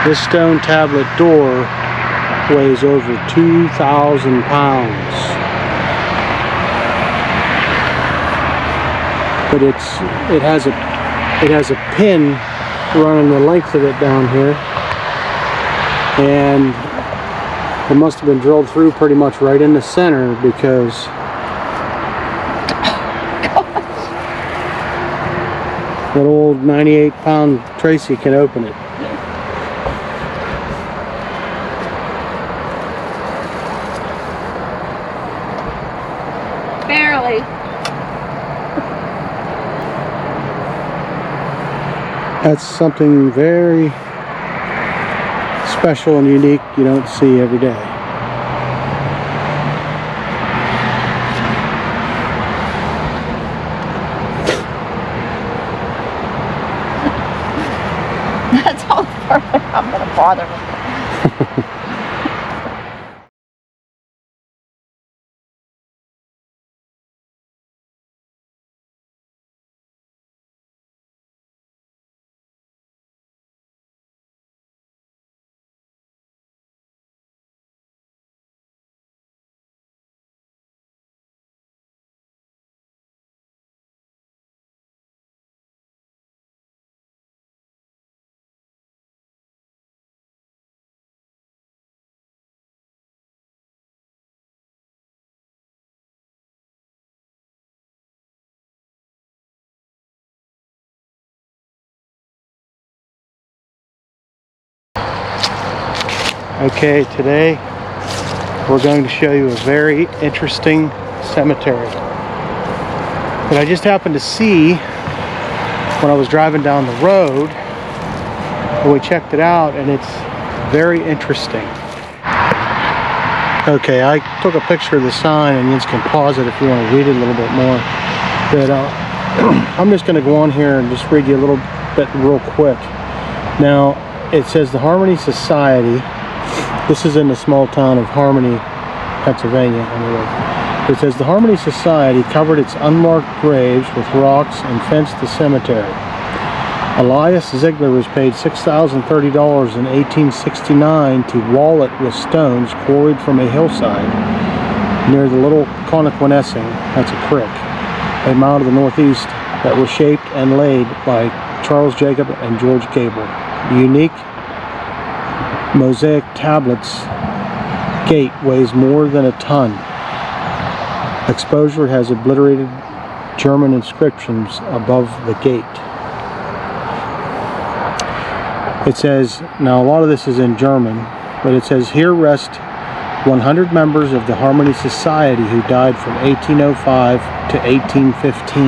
This stone tablet door weighs over 2,000 pounds. But it has a pin running the length of it down here, and it must have been drilled through pretty much right in the center, because that old 98-pound Tracy can open it. Barely. That's something very special and unique you don't see every day. That's all the part I'm going to bother with. Okay, today we're going to show you a very interesting cemetery that I just happened to see when I was driving down the road, and we checked it out, and it's very interesting. Okay, I took a picture of the sign, and you can pause it if you want to read it a little bit more. But I'm just going to go on here and just read you a little bit real quick. Now, it says the Harmony Society. This is in the small town of Harmony, Pennsylvania. Anyway, it says the Harmony Society covered its unmarked graves with rocks and fenced the cemetery. Elias Ziegler was paid $6,030 in 1869 to wall it with stones quarried from a hillside near the Little Connoquenessing, that's a creek, a mile to the northeast, that was shaped and laid by Charles Jacob and George Gable. The unique mosaic tablets gate weighs more than a ton. Exposure has obliterated German inscriptions above the gate. It says, now a lot of this is in German, but it says, here rest 100 members of the Harmony Society who died from 1805 to 1815.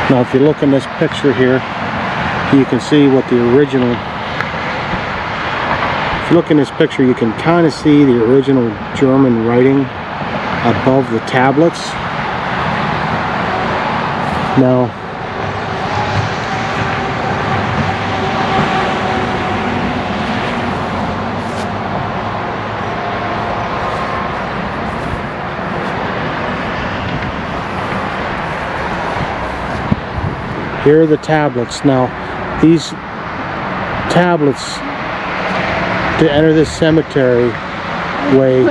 Now if you look in this picture here, you can see what the original, if you look in this picture, you can kind of see the original German writing above the tablets. Now, here are the tablets. Now, these tablets to enter this cemetery weigh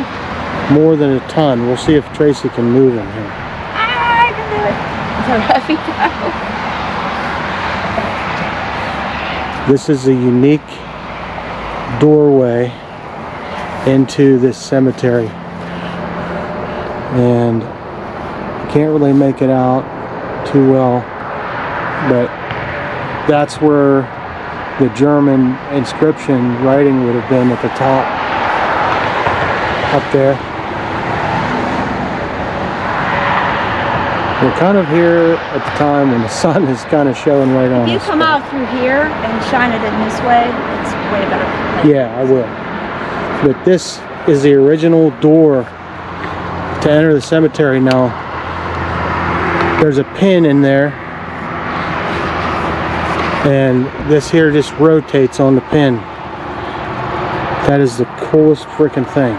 more than a ton. We'll see if Tracy can move them here. I can do it. It's a heavy This is a unique doorway into this cemetery, and I can't really make it out too well, but that's where the German inscription writing would have been at the top, up there. We're kind of here at the time when the sun is kind of showing right on us. If you come out through here and shine it in this way, it's way better. Yeah, I will. But this is the original door to enter the cemetery. Now, there's a pin in there, and this here just rotates on the pin. That is the coolest freaking thing.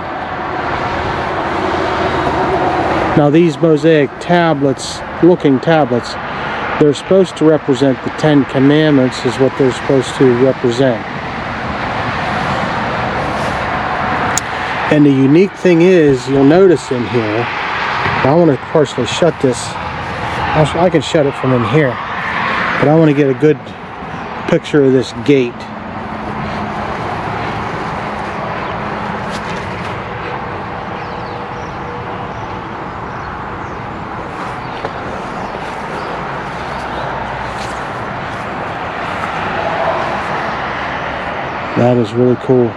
Now these mosaic tablets, looking tablets, they're supposed to represent the 10 Commandments, is what they're supposed to represent. And the unique thing is, you'll notice in here, I want to partially shut this. I can shut it from in here, but I want to get a good picture of this gate. That is really cool.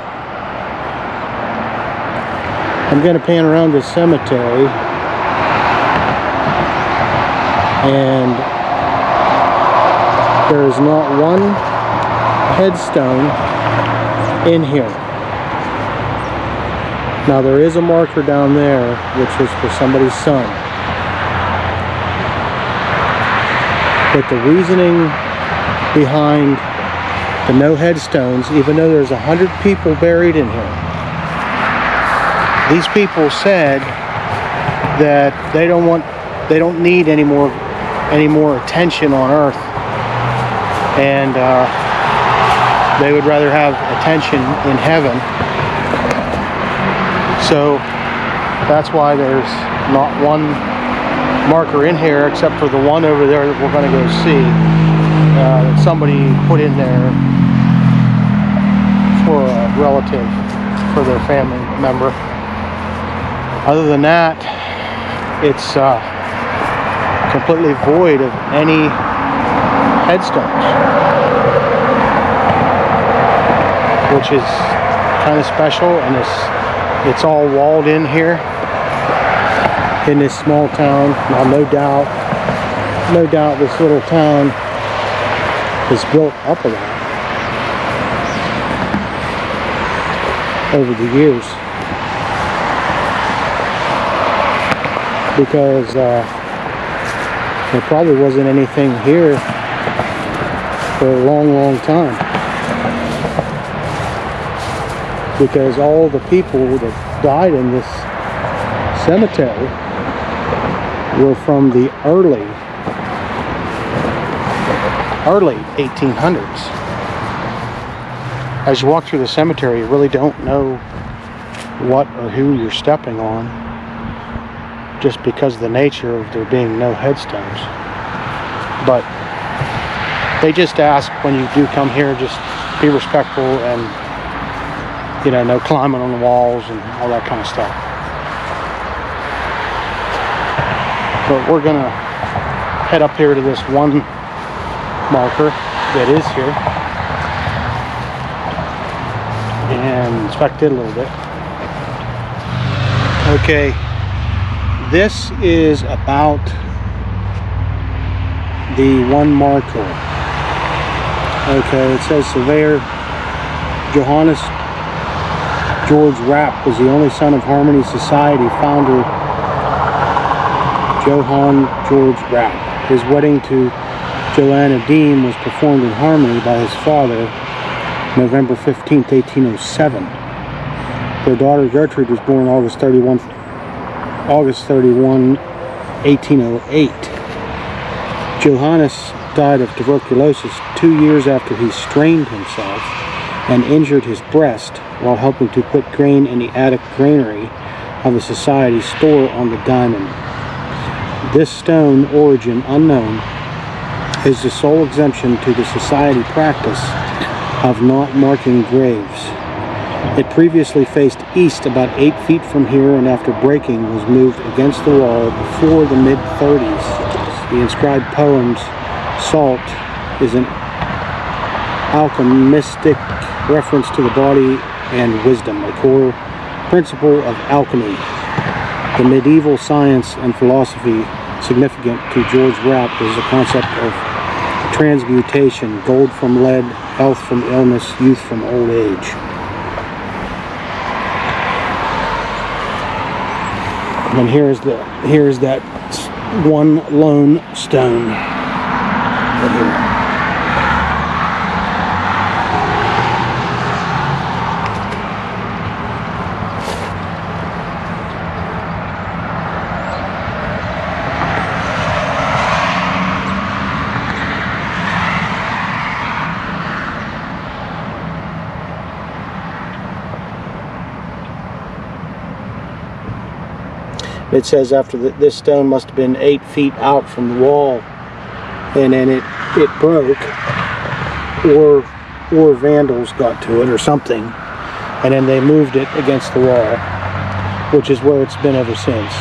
I'm going to pan around this cemetery, and there is not one headstone in here. Now there is a marker down there which was for somebody's son. But the reasoning behind the no headstones, even though there's 100 people buried in here, these people said that they don't need any more attention on earth, and they would rather have attention in heaven. So that's why there's not one marker in here except for the one over there that we're going to go see, that somebody put in there for a relative, for their family member. Other than that, it's completely void of any headstones, which is kind of special, and it's all walled in here in this small town. Now, no doubt this little town is built up of that over the years, because there probably wasn't anything here for a long time, because all the people that died in this cemetery were from the early 1800s. As you walk through the cemetery, you really don't know what or who you're stepping on, just because of the nature of there being no headstones. But they just ask, when you do come here, just be respectful, and no climbing on the walls and all that kind of stuff. But we're gonna head up here to this one marker that is here and inspect it a little bit. Okay, this is about the one marker. Okay, it says Surveyor Johannes George Rapp was the only son of Harmony Society founder Johann George Rapp. His wedding to Joanna Dean was performed in harmony by his father November 15, 1807. Their daughter Gertrude was born August 31, 1808. Johannes died of tuberculosis 2 years after he strained himself and injured his breast while helping to put grain in the attic granary of the Society's store on the Diamond. This stone, origin unknown, is the sole exemption to the Society practice of not marking graves. It previously faced east about 8 feet from here, and after breaking was moved against the wall before the mid-30s. The inscribed poems Salt is an alchemistic reference to the body and wisdom, a core principle of alchemy. The medieval science and philosophy significant to George Rapp is the concept of transmutation, gold from lead, health from illness, youth from old age. And here's that one lone stone right here. It says after this stone must have been 8 feet out from the wall, and then it broke, or vandals got to it or something, and then they moved it against the wall, which is where it's been ever since.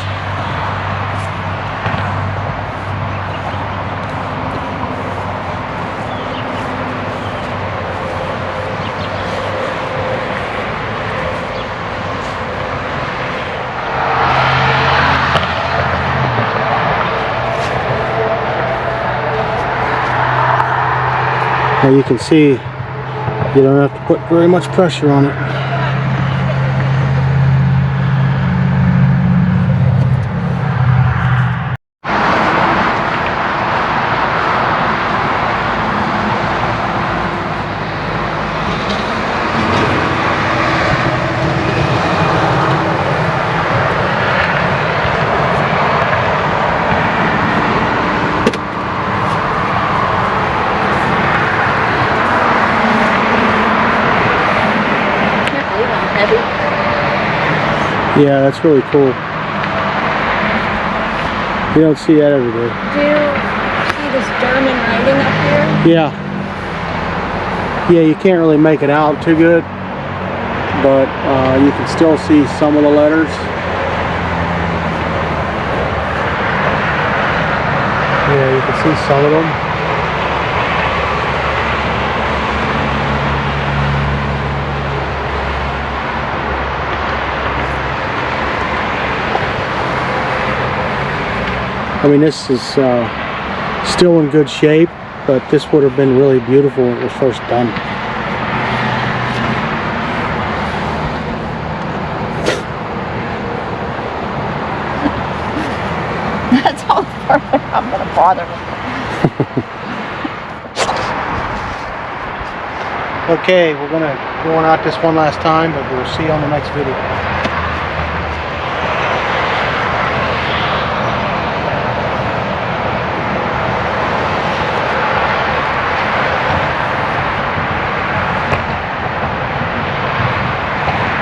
Now you can see you don't have to put very much pressure on it. Yeah, that's really cool. You don't see that every day. Do you see this German writing up here? Yeah. Yeah, you can't really make it out too good, but you can still see some of the letters. Yeah, you can see some of them. I mean, this is still in good shape, but this would have been really beautiful when it was first done. That's all perfect. I'm gonna bother with Okay, we're gonna go on out this one last time, but we'll see you on the next video.